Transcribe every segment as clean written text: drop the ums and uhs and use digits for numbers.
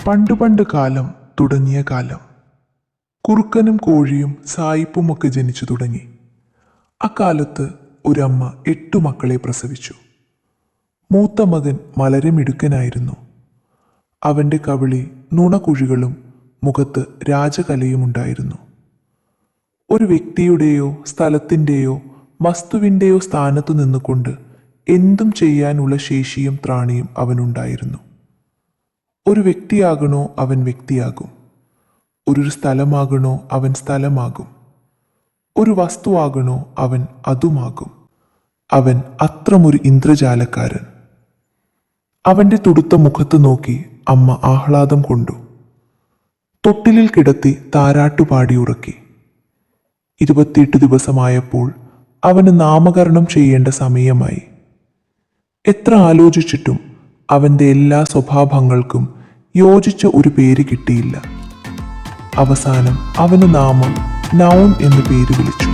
പണ്ട് കാലം തുടങ്ങിയ കാലം. കുറുക്കനും കോഴിയും സായിപ്പുമൊക്കെ ജനിച്ചു തുടങ്ങി. അക്കാലത്ത് ഒരമ്മ 8 മക്കളെ പ്രസവിച്ചു. മൂത്ത മകൻ വളരെ മിടുക്കനായിരുന്നു. അവൻ്റെ കവിളിൽ നുണക്കുഴികളും മുഖത്ത് രാജകലയുമുണ്ടായിരുന്നു. ഒരു വ്യക്തിയുടെയോ സ്ഥലത്തിൻ്റെയോ വസ്തുവിൻ്റെയോ സ്ഥാനത്തു നിന്നുകൊണ്ട് എന്തും ചെയ്യാനുള്ള ശേഷിയും ത്രാണിയും അവനുണ്ടായിരുന്നു. ഒരു വ്യക്തിയാകണോ അവൻ വ്യക്തിയാകും, ഒരു സ്ഥലമാകണോ അവൻ സ്ഥലമാകും, ഒരു വസ്തുവാകണോ അവൻ അതുമാകും. അവൻ അത്രമൊരു ഇന്ദ്രജാലക്കാരൻ. അവൻ്റെ തുടുത്ത മുഖത്ത് നോക്കി അമ്മ ആഹ്ലാദം കൊണ്ടു. തൊട്ടിലിൽ കിടത്തി താരാട്ടുപാടി ഉറക്കി. 28 ദിവസമായപ്പോൾ അവന് നാമകരണം ചെയ്യേണ്ട സമയമായി. എത്ര ആലോചിച്ചിട്ടും അവൻ്റെ എല്ലാ സ്വഭാവങ്ങൾക്കും യോജിച്ച ഒരു പേര് കിട്ടിയില്ല. അവസാനം അവന് നാമം നൗൺ എന്ന് പേര് വിളിച്ചു.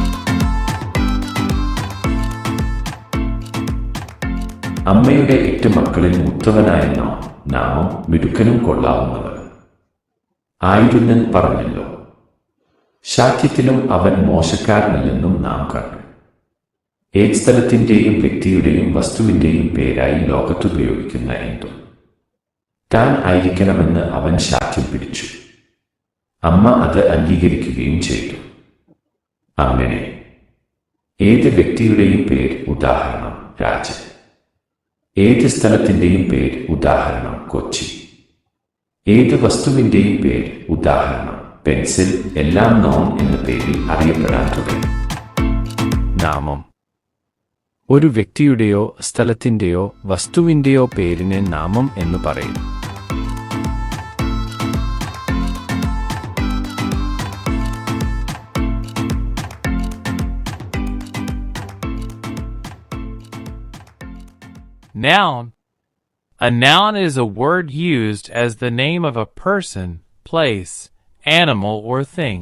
അമ്മയുടെ 8 മക്കളിൽ മൂത്തവനായ നാമം മിടുക്കനും കൊള്ളാവുന്നവൻ ആയിരുന്നെന്ന് പറഞ്ഞല്ലോ. ശാഠ്യത്തിലും അവൻ മോശക്കാരനല്ലെന്നും നാം കണ്ടു. ഏത് സ്ഥലത്തിൻ്റെയും വ്യക്തിയുടെയും വസ്തുവിൻ്റെയും പേരായി ലോകത്തുപയോഗിക്കുന്ന എന്തും താൻ ആയിരിക്കണമെന്ന് അവൻ ശാഠ്യം പിടിച്ചു. അമ്മ അത് അംഗീകരിക്കുകയും ചെയ്തു. അങ്ങനെ ഏത് വ്യക്തിയുടെയും പേര് ഉദാഹരണം രാജൻ, ഏത് സ്ഥലത്തിൻ്റെയും പേര് ഉദാഹരണം കൊച്ചി, ഏത് വസ്തുവിൻ്റെയും പേര് ഉദാഹരണം പെൻസിൽ എല്ലാം നോൺ എന്ന പേരിൽ അറിയപ്പെടാൻ തുടങ്ങി. നാമം ഒരു വ്യക്തിയുടെയോ സ്ഥലത്തിൻ്റെയോ വസ്തുവിൻ്റെയോ പേരിനെ നാമം എന്ന് പറയും. Noun. A noun is a word used as the name of a person, place, animal, or thing.